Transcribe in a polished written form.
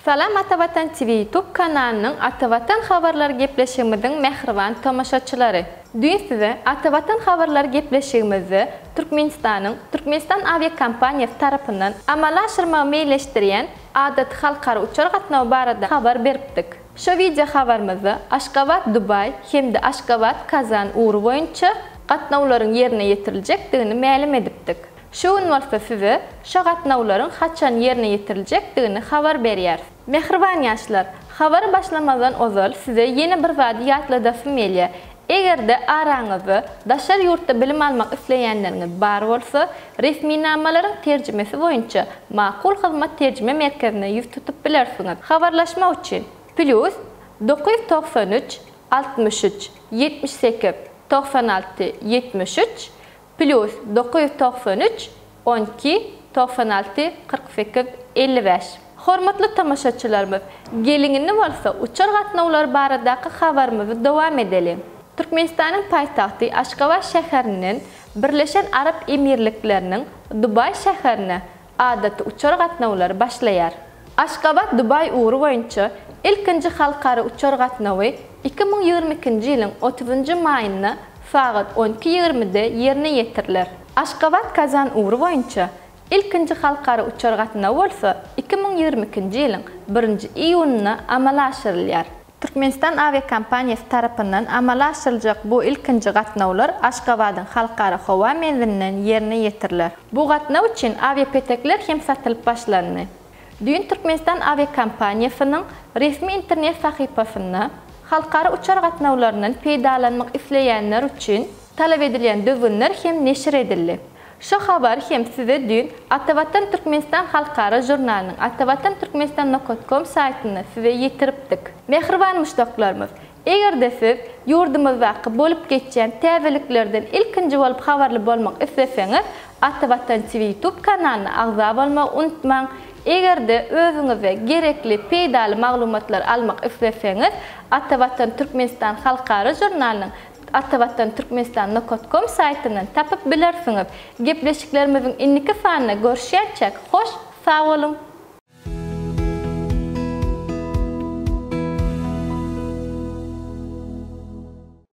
Salam Atavatan TV YouTube kanalının Atavatan Habarlar Gepleşigimizin mehriban tomoşaçylary. Dün size Atavatan Habarlar Gepleşigimizi Türkmenistan aviakompaniyasi tarapyndan amala aşyrmagy meýilleşdirýän adat halkara uçar gatnawy barada habar beripdik. Şu video habarymyzy Aşgabat Dubay hemde Aşgabat Kazan uğru boýunça gatnawlaryň ýerine ýetirilejekdigini ma'lum edipdik. Şu ünwalsa size şu gatnawlaryň haçan ýerine ýetirilejekdigini habar berýär. Mehriban ýaşlar, habary başlamazdan ozal size ýene bir wady ýatladasym gelýär. Egerde araňyzy daşar ýurtda bilim almak isleýänleriňiz bar bolsa, resmi namalaryň terjimesi boýunça makul hyzmat terjime merkezine ýüz tutup bilersiňiz. Habarlaşma üçin +993 63 78 96 73 +993 12 96 48 55. Hormatly tamaşaçylarymyz, geliňini bolsa uçar gatnawlar baradaky habarymyzy dowam edelim. Türkmenistanyň paýtagty Aşgabat şäheriniň Birleşen Arap Emirlikläriniň Dubay şäherine adaty uçar gatnawlary başlaýar. Aşgabat Dubay uğru boýunça ilkinji halkara uçar gatnawy 2022-nji ýylyň 30-njy maýyna saat 12:20-de ýerine ýetirilir. Aşgabat Kazan uğru boýunça ilkinji halkara uçar gatnawy bolsa 2022-nji ýylyň 1-nji iýunyna amala aşyrylýar. Türkmenistan aviakompaniyasi tarapyndan amala aşyryljak bu ilkinji gatnawlar Aşgabatyň halkara howa menzilinden ýerine ýetirilir. Bu gatnaw üçin aviapetekler hem satylyp başlandy. Dün Türkmenistan aviakompaniýasynyň resmi internet sahypasynda halkara uçar gatnawlarynyň peýdalanmak isleýänler üçin talap edilýän döwünler hem neşir edildi. Şu habar hem size dün Atavatan Türkmenistan halkara jurnalynyň atavatanturkmenistan.com saytyna size ýetiripdik. Mehriban muşdaklarymyz, egerde siz ýurdumyzdaky bolup geçýän täzeliklerden ilkinji bolup habarly bolmak isleseňiz, Atavatan TV YouTube kanalyna agza bolmagy unutmaň. Egerde özüňize gerekli peýdaly maglumatlar almak isleseňiz, Atavatan Türkmenistan halkara jurnalynyň atavatanturkmenistan.com saytyndan tapyp bilersiňiz. Gepleşiklerimizin inniki sanyna görüşýänçek hoş, sag bolun.